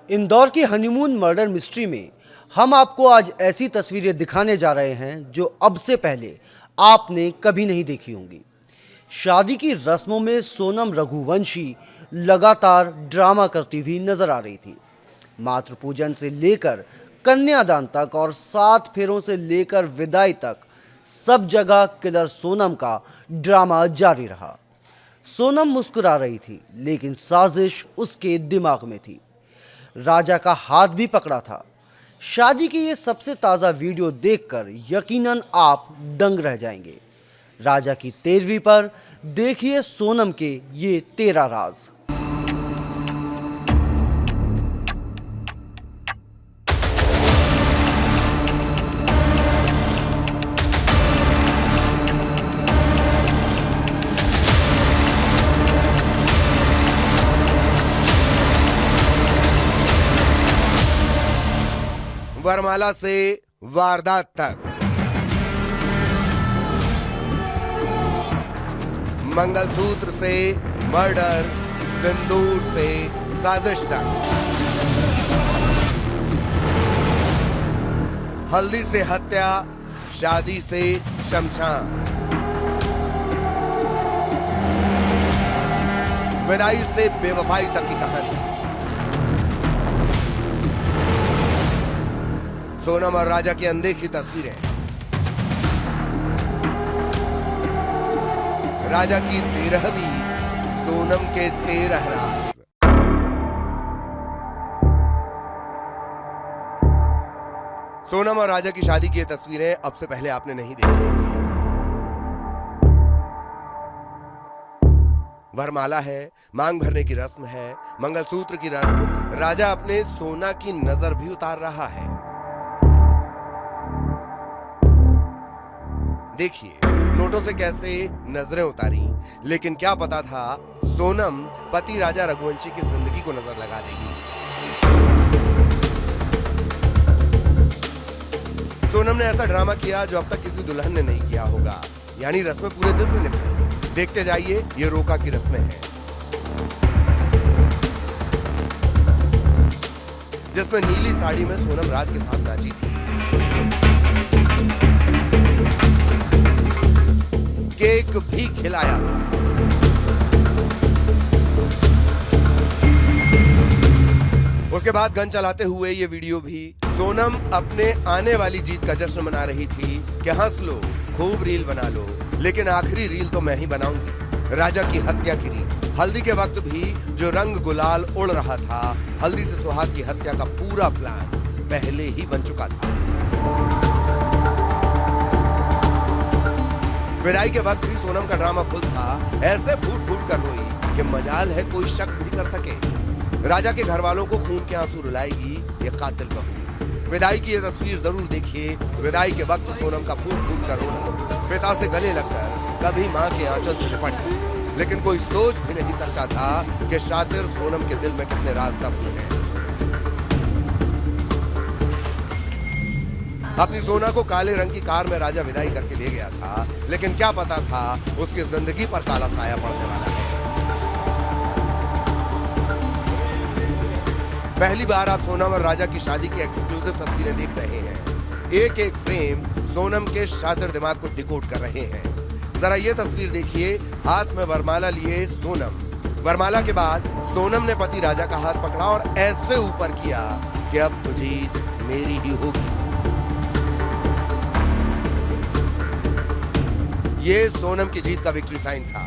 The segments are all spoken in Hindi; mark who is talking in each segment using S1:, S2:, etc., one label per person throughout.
S1: इंदौर की हनीमून मर्डर मिस्ट्री में हम आपको आज ऐसी तस्वीरें दिखाने जा रहे हैं जो अब से पहले आपने कभी नहीं देखी होंगी। शादी की रस्मों में सोनम रघुवंशी लगातार ड्रामा करती हुई नजर आ रही थी। मातृ पूजन से लेकर कन्यादान तक और 7 फेरों से लेकर विदाई तक सब जगह किलर सोनम का ड्रामा जारी रहा। सोनम मुस्कुरा रही थी, लेकिन साजिश उसके दिमाग में थी। राजा का हाथ भी पकड़ा था। शादी की ये सबसे ताज़ा वीडियो देखकर यकीनन आप दंग रह जाएंगे। राजा की 13वीं पर देखिए सोनम के ये 13 राज।
S2: वरमाला से वारदात तक, मंगलसूत्र से मर्डर, सिंदूर से साजिश तक, हल्दी से हत्या, शादी से शमशान, विदाई से बेवफाई तक की कहानी। सोनम और राजा की अनदेखी तस्वीरें, राजा की 13वीं, सोनम के 13 राज। सोनम और राजा की शादी की ये तस्वीरें अब से पहले आपने नहीं देखी होंगी। वरमाला है, मांग भरने की रस्म है, मंगलसूत्र की रस्म। राजा अपने सोना की नजर भी उतार रहा है। देखिए नोटों से कैसे नजरें उतारी, लेकिन क्या पता था सोनम पति राजा रघुवंशी की जिंदगी को नजर लगा देगी। सोनम ने ऐसा ड्रामा किया जो अब तक किसी दुल्हन ने नहीं किया होगा, यानी रस्में पूरे दिल से निभाई। देखते जाइए, ये रोका की रस्में हैं, जिसमें नीली साड़ी में सोनम राज के साथ नाची थी। केक भी खिलाया। उसके बाद गन चलाते हुए ये वीडियो भी। सोनम अपने आने वाली जीत का जश्न मना रही थी कि हंस लो, खूब रील बना लो, लेकिन आखिरी रील तो मैं ही बनाऊंगी। राजा की हत्या की रील। हल्दी के वक्त भी जो रंग गुलाल उड़ रहा था, हल्दी से सुहाग की हत्या का पूरा प्लान पहले ही बन चुका था। विदाई के वक्त भी सोनम का ड्रामा फुल था। ऐसे फूट फूट कर रोई कि मजाल है कोई शक भी कर सके। राजा के घर वालों को खून के आंसू रुलाएगी ये कातिल बहू। विदाई की ये तस्वीर जरूर देखिए। विदाई के वक्त सोनम का फूट फूट कर रोना, पिता से गले लगकर, कभी माँ के आंचल से लिपट। लेकिन कोई सोच भी नहीं सकता था कि शातिर सोनम के दिल में कितने राज दफन हैं। अपनी सोना को काले रंग की कार में राजा विदाई करके ले गया था, लेकिन क्या पता था उसकी जिंदगी पर काला साया पड़ने वाला है। पहली बार आप सोनम और राजा की शादी की एक्सक्लूसिव तस्वीरें देख रहे हैं। एक एक फ्रेम सोनम के शातिर दिमाग को डिकोड कर रहे हैं। जरा ये तस्वीर देखिए। हाथ में वरमाला लिए सोनम। वरमाला के बाद सोनम ने पति राजा का हाथ पकड़ा और ऐसे ऊपर किया कि अब तो जीत मेरी ही होगी। ये सोनम की जीत का विक्ट्री साइन था।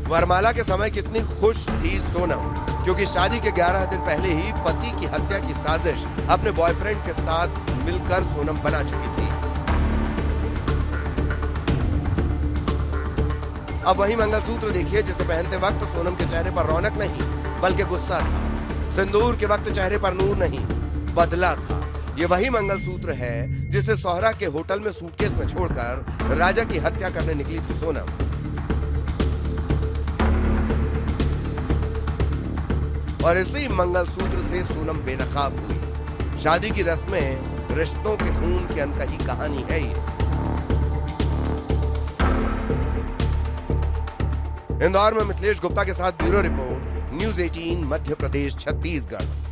S2: वरमाला के समय कितनी खुश थी सोनम, क्योंकि शादी के 11 दिन पहले ही पति की हत्या की साजिश अपने बॉयफ्रेंड के साथ मिलकर सोनम बना चुकी थी। अब वही मंगलसूत्र देखिए, जिसे पहनते वक्त सोनम के चेहरे पर रौनक नहीं बल्कि गुस्सा था। सिंदूर के वक्त चेहरे पर नूर नहीं, बदला था। ये वही मंगलसूत्र है जिसे सोहरा के होटल में सूटकेस में छोड़कर राजा की हत्या करने निकली थी सोनम। और इसी मंगलसूत्र से सोनम बेनकाब हुई। शादी की रस्में रिश्तों के खून की अनकही कहानी है ये। इंदौर में मिथिलेश गुप्ता के साथ bureau report, news 18 Madhya Pradesh Chhattisgarh.